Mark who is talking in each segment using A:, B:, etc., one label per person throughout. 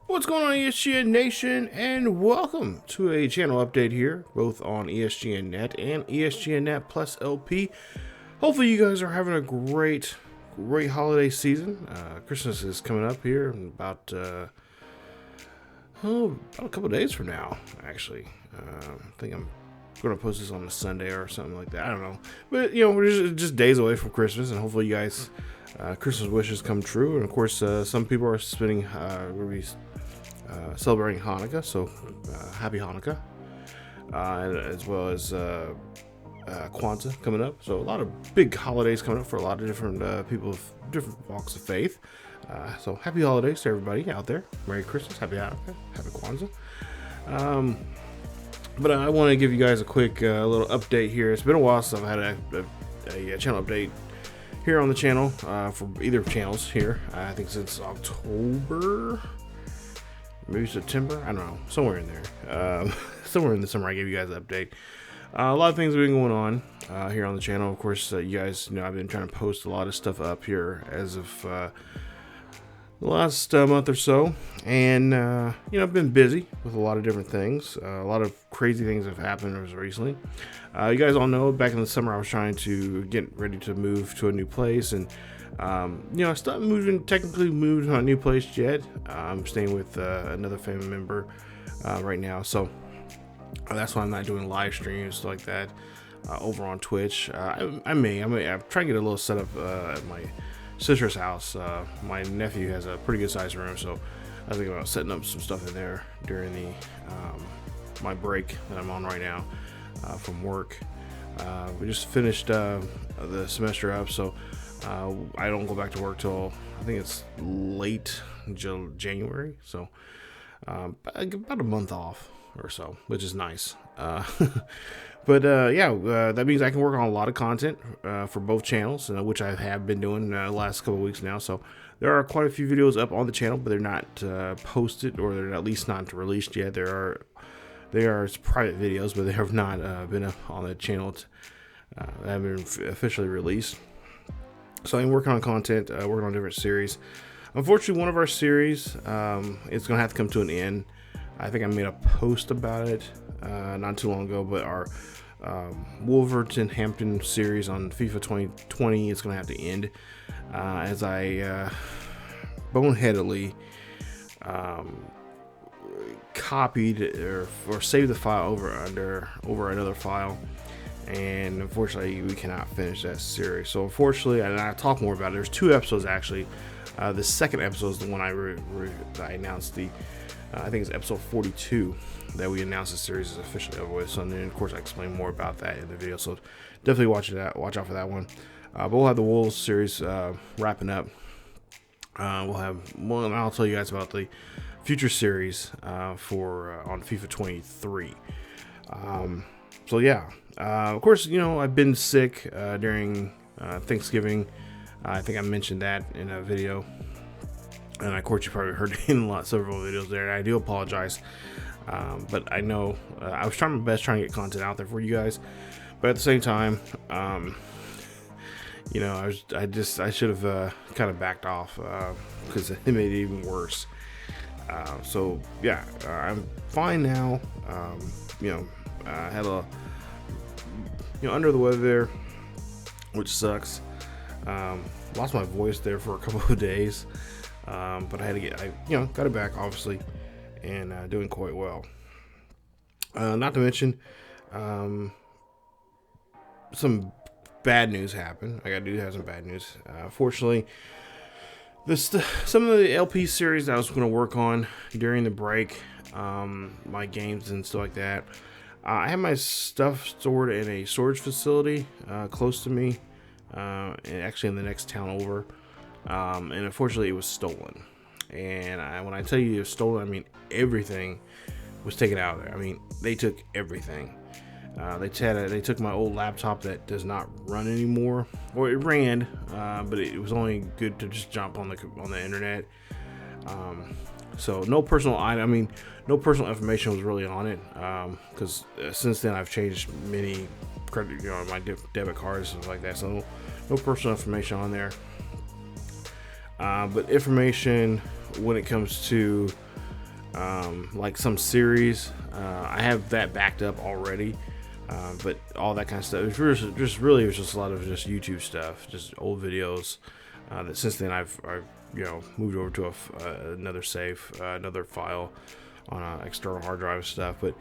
A: What's going on, ESGN Nation, and welcome to a channel update here, both on ESGNet and ESGNet+LP. Hopefully you guys are having a great holiday season. Christmas is coming up here in about a couple of days from now, actually. I think I'm going to post this on a Sunday or something like that. I don't know. But, you know, we're just days away from Christmas, and hopefully you guys, Christmas wishes come true. And, of course, some people are spending, celebrating Hanukkah, so happy Hanukkah, as well as Kwanzaa coming up. So a lot of big holidays coming up for a lot of different people of different walks of faith. So happy holidays to everybody out there. Merry Christmas, happy Hanukkah, happy Kwanzaa. But I want to give you guys a quick little update here. It's been a while since I've had a channel update here on the channel for either channels here. I think since October, maybe September, I don't know, somewhere in there. Somewhere in the summer I gave you guys an update. A lot of things have been going on here on the channel. Of course, you guys know I've been trying to post a lot of stuff up here as of the last month or so, and you know, I've been busy with a lot of different things. A lot of crazy things have happened as recently. You guys all know back in the summer I was trying to get ready to move to a new place, and you know, I still haven't technically moved to a new place yet. I'm staying with another family member right now, so that's why I'm not doing live streams like that over on Twitch. I'm trying to get a little setup at my sister's house. My nephew has a pretty good sized room, so I was thinking about setting up some stuff in there during the my break that I'm on right now from work. We just finished the semester up, so I don't go back to work till I think it's late January, so about a month off or so, which is nice. But yeah, that means I can work on a lot of content for both channels, which I have been doing the last couple of weeks now. So there are quite a few videos up on the channel, but they're not posted, or they're at least not released yet. They are private videos, but they have not been up on the channel. They haven't been officially released. So I'm working on content, working on different series. Unfortunately, one of our series is going to have to come to an end. I think I made a post about it not too long ago, but our Wolverhampton series on FIFA 2020 is going to have to end as I boneheadedly copied or saved the file over another file, and unfortunately we cannot finish that series. So unfortunately, and I'll talk more about it, there's 2 episodes actually. The second episode is the one I announced, the I think it's episode 42 that we announced the series is officially over with. So then, of course, I explain more about that in the video. So definitely watch out for that one. But we'll have the Wolves series wrapping up. We'll have one. And I'll tell you guys about the future series for on FIFA 23. So yeah, of course, you know, I've been sick during Thanksgiving. I think I mentioned that in a video. And of course, you probably heard in several videos there. And I do apologize, but I know I was trying my best trying to get content out there for you guys. But at the same time, you know, I should have kind of backed off because it made it even worse. So yeah, I'm fine now. You know, I had under the weather there, which sucks. Lost my voice there for a couple of days. But I had to got it back, obviously, and doing quite well. Not to mention, some bad news happened. I do have some bad news. Fortunately, some of the LP series that I was going to work on during the break, my games and stuff like that, I had my stuff stored in a storage facility close to me, and actually in the next town over. And unfortunately, it was stolen. And when I tell you it was stolen, I mean everything was taken out of there. I mean, they took everything. They took my old laptop that does not run anymore, or it ran, but it was only good to just jump on the internet. So no personal item. I mean, no personal information was really on it, because since then I've changed many credit, my debit cards and stuff like that. So no personal information on there. But information when it comes to like some series. I have that backed up already, but all that kind of stuff. It was just a lot of just YouTube stuff, just old videos. That since then I've moved over to another save, another file on an external hard drive stuff. But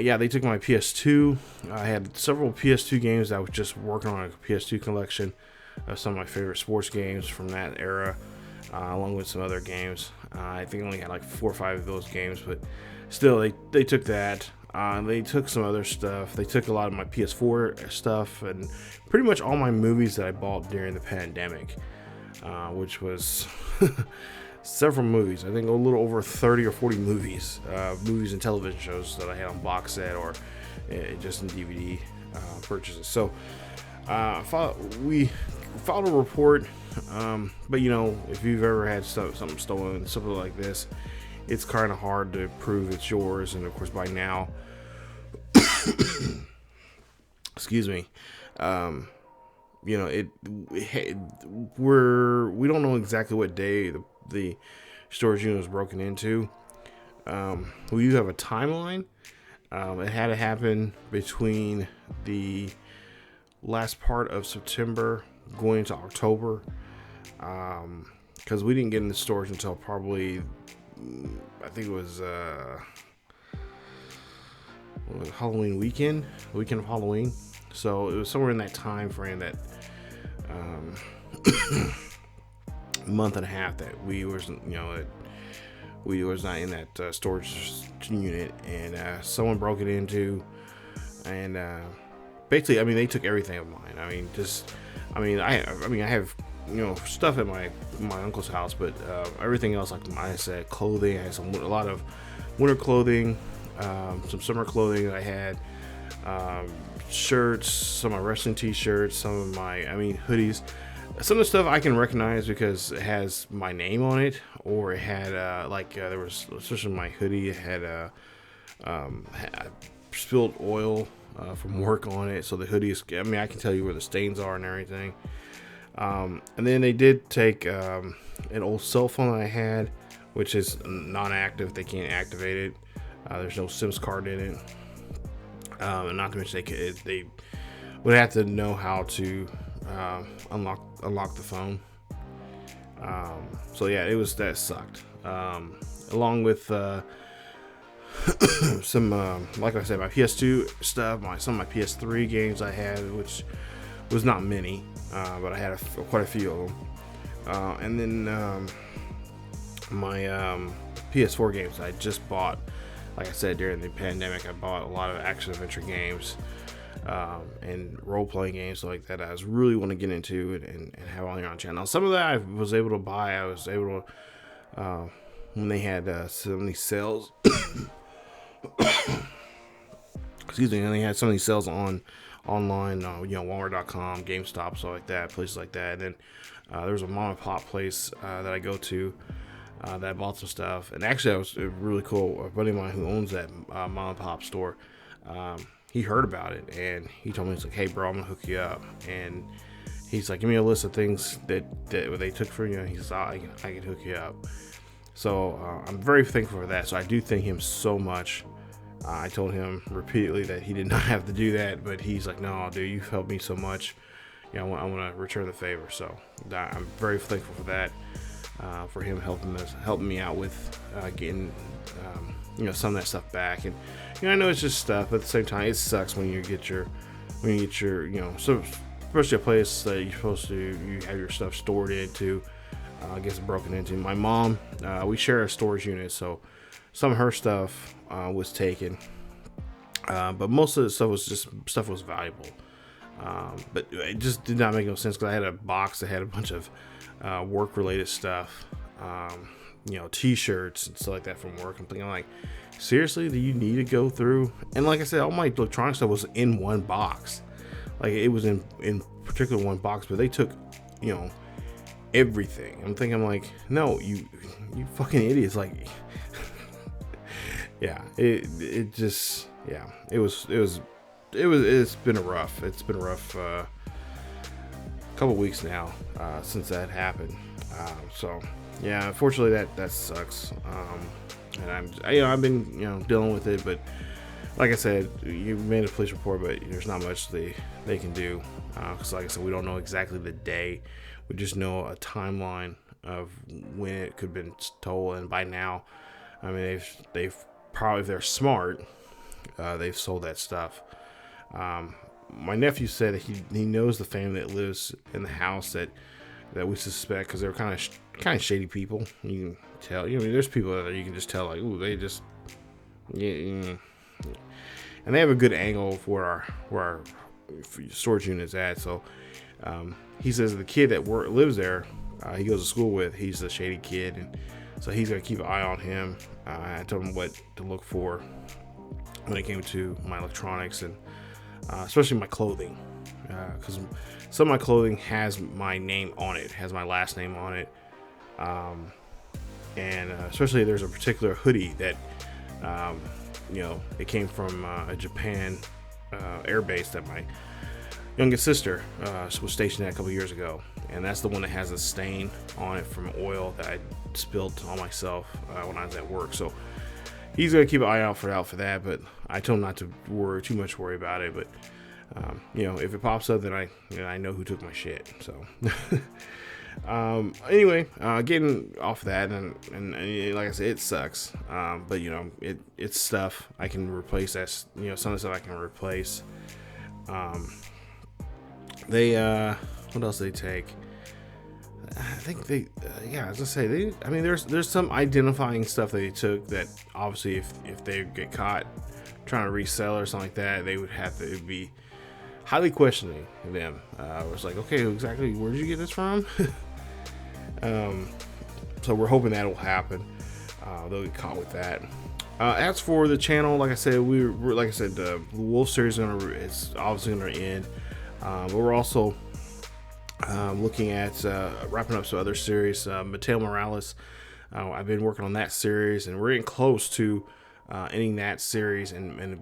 A: yeah, they took my PS2. I had several PS2 games. I was just working on a PS2 collection of some of my favorite sports games from that era, along with some other games. I think I only had like 4 or 5 of those games, but still, they took that. They took some other stuff. They took a lot of my PS4 stuff and pretty much all my movies that I bought during the pandemic, which was several movies. I think a little over 30 or 40 movies and television shows that I had on box set or just in DVD purchases. So we filed a report, but if you've ever had something stolen, something like this, it's kind of hard to prove it's yours. And of course, by now, excuse me, we don't know exactly what day the storage unit was broken into. We do have a timeline. It had to happen between the last part of September going into October, because we didn't get in the storage until probably, I think it was Halloween weekend of Halloween. So it was somewhere in that time frame, that month and a half, that we was not in that storage unit, and someone broke it into, and basically, they took everything of mine. I have stuff at my uncle's house, but everything else, like I said, clothing. I had a lot of winter clothing, some summer clothing that I had, shirts, some of my wrestling t-shirts, some of my hoodies. Some of the stuff I can recognize because it has my name on it, or it had there was, especially my hoodie, it had spilled oil from work on it, so the hoodie is, I can tell you where the stains are and everything. And then they did take an old cell phone that I had, which is non-active. They can't activate it. There's no SIM card in it, and not to mention they would have to know how to unlock the phone. So yeah, that sucked. Along with some like I said, my PS2 stuff, some of my PS3 games I had, which was not many, but I had quite a few of them. And then my PS4 games I just bought. Like I said, during the pandemic, I bought a lot of action adventure games and role-playing games like that I was really want to get into and have on your own channel. Some of that I was able to buy. I was able to when they had some of these sales. Excuse me, and they had some of these sales online, Walmart.com, GameStop, stuff like that, places like that. And then there was a mom and pop place that I go to that I bought some stuff. And actually, it was really cool. A buddy of mine who owns that mom and pop store, he heard about it, and he told me, he's like, "Hey, bro, I'm gonna hook you up." And he's like, "Give me a list of things that they took for you." And he says, I can hook you up. So I'm very thankful for that. So I do thank him so much. I told him repeatedly that he did not have to do that, but he's like, "No, dude, you've helped me so much. I want to return the favor." So I'm very thankful for that, for him helping me out with getting some of that stuff back. And I know it's just stuff, but at the same time, it sucks when you get your so especially a place that you have your stuff stored into gets broken into. My mom, we share a storage unit, so some of her stuff was taken, but most of the stuff was valuable. But it just did not make no sense, because I had a box that had a bunch of work-related stuff, t-shirts and stuff like that from work. I'm thinking, like, seriously, do you need to go through? And like I said, all my electronic stuff was in one box. Like, it was in particular one box, but they took, everything. I'm thinking, like, no, you fucking idiots. Like, yeah, it's been a rough couple weeks now since that happened. So yeah, unfortunately that sucks. and I've been dealing with it, but like I said, you made a police report, but there's not much they can do, because like I said, we don't know exactly the day. We just know a timeline of when it could have been stolen. And by now, I mean, they've probably, if they're smart, they've sold that stuff. My nephew said that he knows the family that lives in the house that we suspect, because they're kind of shady people. You can tell. There's people that you can just tell, like, ooh, they just, yeah. And they have a good angle for where our storage unit is at. So he says the kid that lives there, he goes to school with, he's a shady kid, and so he's gonna keep an eye on him. I told him what to look for when it came to my electronics, and especially my clothing, because some of my clothing has my name on it, has my last name on it, and especially there's a particular hoodie that it came from a Japan air base that my youngest sister was stationed at a couple years ago, and that's the one that has a stain on it from oil that I spilled on myself when I was at work. So he's gonna keep an eye out for that, but I told him not to worry about it. But if it pops up, then I know who took my shit. So anyway, getting off that, and like I said, it sucks, but it's stuff I can replace. That's some of the stuff I can replace. They what else they take? I think they as I say, there's some identifying stuff they took that obviously if they get caught trying to resell or something like that, they would have to be highly questioning them. It's like, okay, exactly where did you get this from? So we're hoping that will happen. They'll get caught with that. As for the channel, like I said, the Wolf series it's obviously gonna end, but we're also looking at wrapping up some other series. Mateo Morales, I've been working on that series, and we're getting close to ending that series,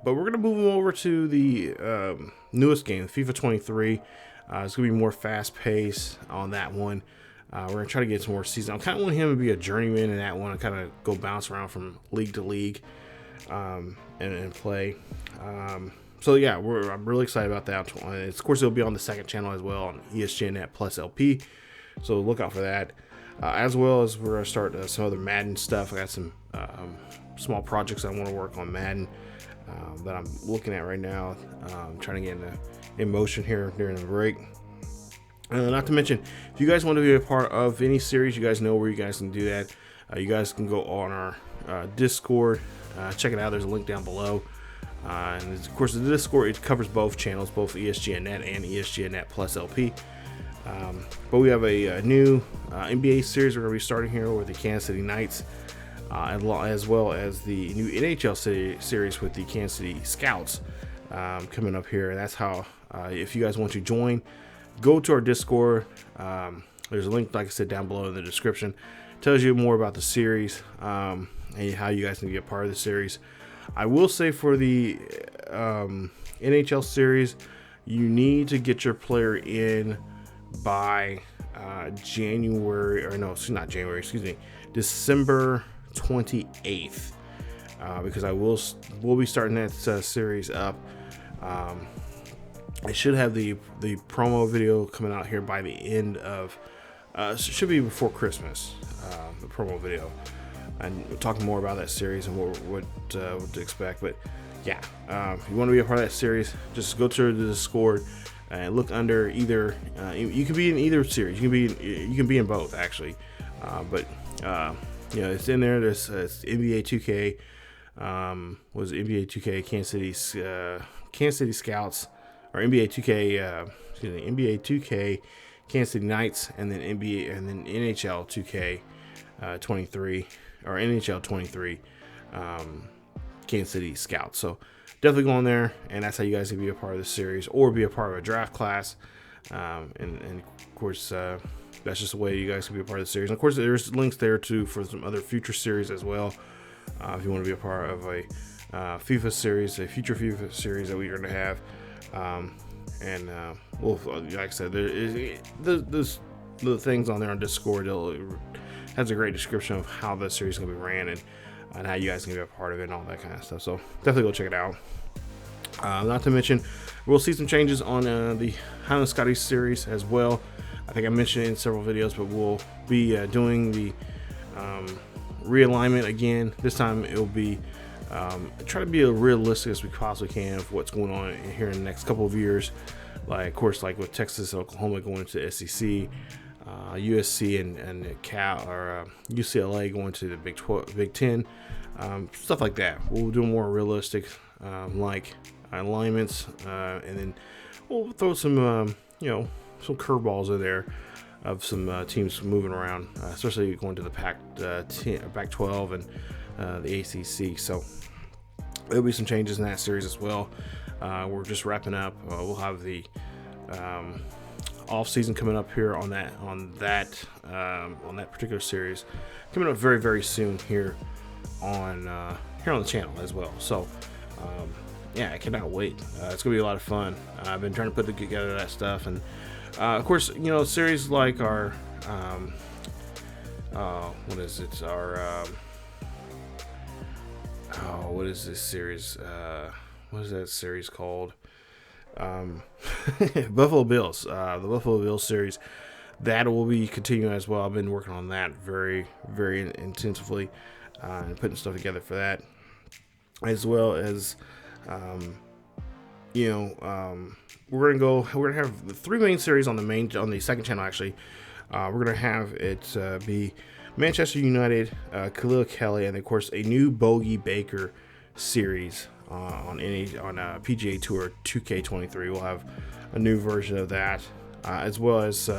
A: but we're gonna move them over to the newest game, FIFA 23. It's gonna be more fast paced on that one. We're gonna try to get some more season. I kind of want him to be a journeyman in that one, and kind of go bounce around from league to league, and play. So yeah, I'm really excited about that. Of course, it'll be on the second channel as well, on ESGNet+LP. So look out for that. As well as we're gonna start some other Madden stuff. I got some small projects I want to work on Madden that I'm looking at right now. Trying to get in motion here during the break. Not to mention, if you guys want to be a part of any series, you guys know where you guys can do that. You guys can go on our Discord, check it out. There's a link down below. And of course, the Discord, it covers both channels, both ESGNet and ESGNet+LP. But we have a new NBA series we're going to be starting here with the Kansas City Knights, as well as the new NHL series with the Kansas City Scouts coming up here. And that's how, if you guys want to join, go to our Discord. There's a link, like I said, down below in the description. It tells you more about the series, and how you guys can be a part of the series. I will say for the NHL series, you need to get your player in by December 28th, because we'll be starting that series up. I should have the promo video coming out here by the end of should be before Christmas, the promo video, and we're talking more about that series and what to expect. But yeah, if you want to be a part of that series, just go to the Discord and look under either. You can be in either series. You can be in both, actually. But it's in there. There's NBA 2K. Was NBA 2K Kansas City Scouts, or NBA 2K? NBA 2K Kansas City Knights, and then NHL 2K 23, or NHL 23 Kansas City Scouts. So definitely go on there, and that's how you guys can be a part of the series or be a part of a draft class. And of course, that's just the way you guys can be a part of the series. And of course, there's links there too for some other future series as well. If you want to be a part of a FIFA series, a future FIFA series that we're going to have. Well, like I said, there's the things on there on Discord. It has a great description of how the series is going to be ran, and and how you guys can be a part of it and all that kind of stuff. So definitely go check it out. Not to mention, we'll see some changes on the Highland Scottish series as well. I think I mentioned it in several videos, but we'll be doing the realignment again. This time it'll be try to be as realistic as we possibly can of what's going on here in the next couple of years. Like, of course, like with Texas and Oklahoma going to the SEC, USC and Cal or UCLA going to the Big Ten, stuff like that. We'll do more realistic like alignments, and then we'll throw some some curveballs in there of some teams moving around, especially going to the Pac-12 and the ACC. So there'll be some changes in that series as well. We're just wrapping up. We'll have the off season coming up here on that particular series coming up very, very soon here on the channel as well. So yeah, I cannot wait. It's gonna be a lot of fun. I've been trying to put together that stuff, and of course, series like our what is it? Our what is this series? What is that series called? Buffalo Bills. The Buffalo Bills series, that will be continuing as well. I've been working on that very, very intensively, and putting stuff together for that, as well as we're gonna have the 3 main series on the second channel. Actually, we're gonna have it be Manchester United, Khalil Kelly, and of course a new Bogey Baker series on PGA Tour 2K23. We'll have a new version of that, as well as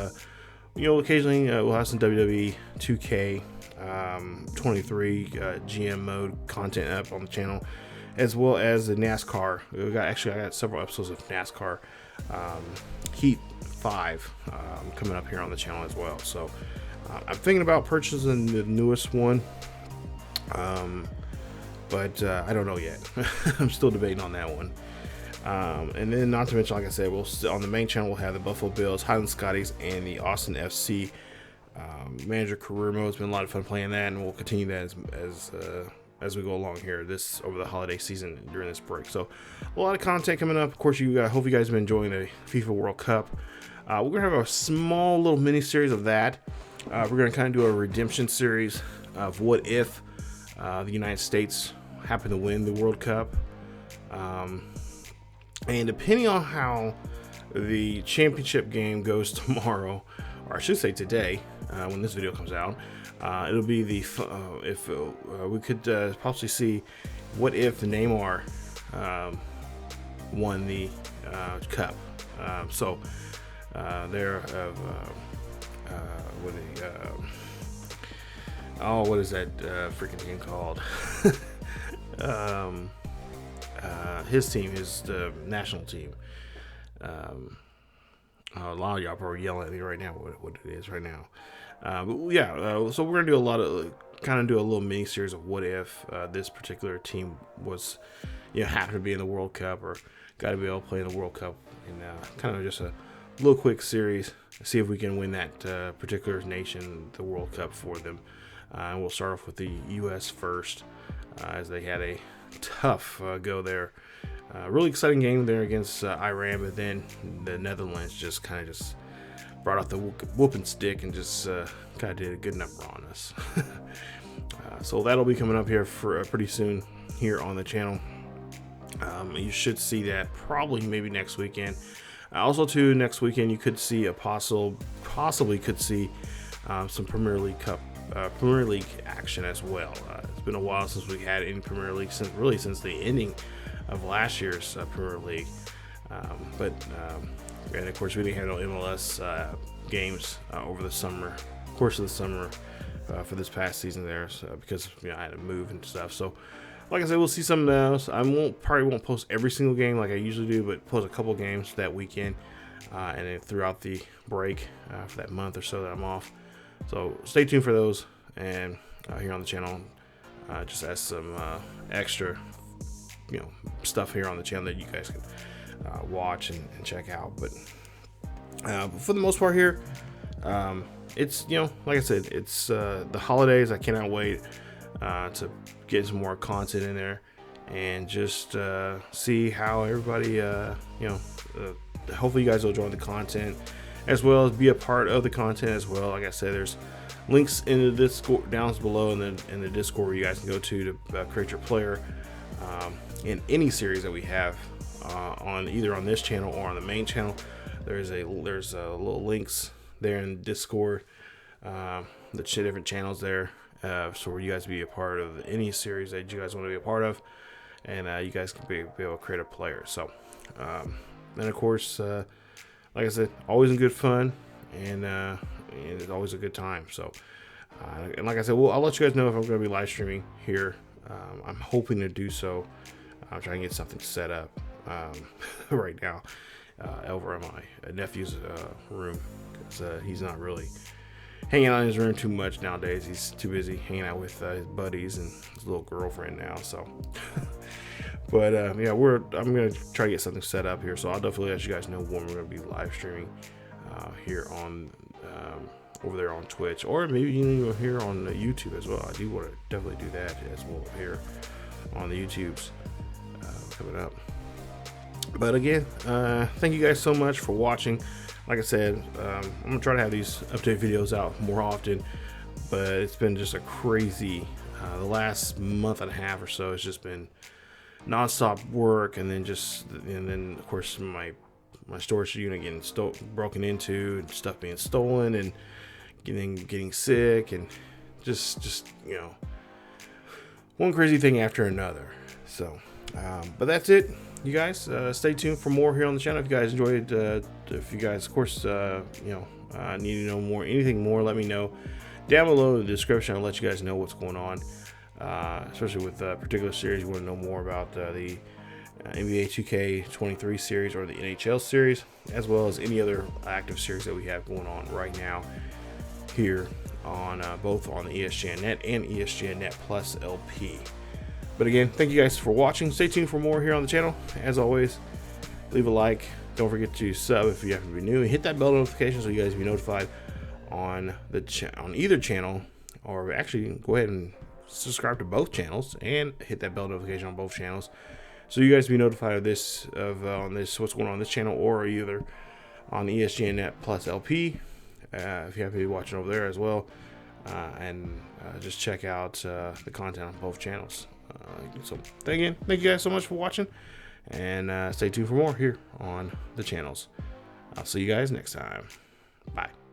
A: occasionally we'll have some WWE 2K23 GM mode content up on the channel, as well as the NASCAR. I got several episodes of NASCAR Heat 5 coming up here on the channel as well. So I'm thinking about purchasing the newest one, but I don't know yet. I'm still debating on that one. And then, not to mention, like I said, on the main channel we'll have the Buffalo Bills, Highland Scotties, and the Austin FC manager career mode. It's been a lot of fun playing that, and we'll continue that as we go along here over the holiday season during this break. So a lot of content coming up. Of course, hope you guys have been enjoying the FIFA World Cup. We're gonna have a small little mini series of that. We're gonna kind of do a redemption series of what if the United States happened to win the World Cup, and depending on how the championship game goes tomorrow, or I should say today, when this video comes out, it'll be if we could possibly see what if Neymar won the cup. What is that freaking team called? His team, his national team. A lot of y'all probably yelling at me right now what it is right now. But yeah, so we're gonna do a little mini series of what if this particular team was, happened to be in the World Cup or got to be able to play in the World Cup, and kind of just a little quick series, see if we can win that particular nation the World Cup for them. And we'll start off with the U.S. first, as they had a tough go there. Really exciting game there against Iran, but then the Netherlands just brought out the whooping stick and just kind of did a good number on us. So that'll be coming up here for pretty soon here on the channel. You should see that probably maybe next weekend. Also, too, next weekend you could see possibly could see some Premier League action as well. It's been a while since we had any Premier League since the ending of last year's Premier League. And of course we didn't have no MLS games over the course of the summer for this past season there, because I had to move and stuff. So like I said, we'll see something else. I probably won't post every single game like I usually do, but post a couple games that weekend, and then throughout the break for that month or so that I'm off. So stay tuned for those, and here on the channel, just as some extra, stuff here on the channel that you guys can watch and check out. But for the most part here, it's like I said, it's the holidays. I cannot wait. to get some more content in there, and just see how everybody, hopefully you guys will enjoy the content, as well as be a part of the content as well. Like I said, there's links in the Discord down below, and in the Discord where you guys can go to create your player in any series that we have on either on this channel or on the main channel. There's little links there in Discord, the different channels there, so where you guys be a part of any series that you guys want to be a part of, and you guys can be able to create a player. So, and of course, like I said, always in good fun, and it's always a good time. So, and like I said, I'll let you guys know if I'm going to be live streaming here. I'm hoping to do so. I'm trying to get something set up right now over in my nephew's room, because he's not really hanging out in his room too much nowadays. He's too busy hanging out with his buddies and his little girlfriend now. So, but yeah, I'm gonna try to get something set up here. So I'll definitely let you guys know when we're gonna be live streaming here on over there on Twitch, or maybe even here on YouTube as well. I do want to definitely do that as well here on the YouTubes coming up. But again, thank you guys so much for watching. Like I said, I'm gonna try to have these update videos out more often, but it's been just a crazy the last month and a half or so. It's just been non-stop work, and then of course my storage unit getting broken into, and stuff being stolen, and getting sick, and just one crazy thing after another. So but that's it, you guys. Stay tuned for more here on the channel. If you guys enjoyed, if you guys of course need to know anything more, let me know down below in the description. I'll let you guys know what's going on, especially with a particular series you want to know more about, the NBA 2K23 series or the NHL series, as well as any other active series that we have going on right now here on both on the ESGNet and ESGNet+LP. But again, thank you guys for watching. Stay tuned for more here on the channel. As always, leave a like. Don't forget to sub if you happen to be new, and hit that bell notification so you guys be notified on on either channel, or actually go ahead and subscribe to both channels and hit that bell notification on both channels, so you guys be notified of what's going on this channel, or either on ESGNet+LP if you happen to be watching over there as well, and just check out the content on both channels. So thank you guys so much for watching, and stay tuned for more here on the channels. I'll see you guys next time. Bye.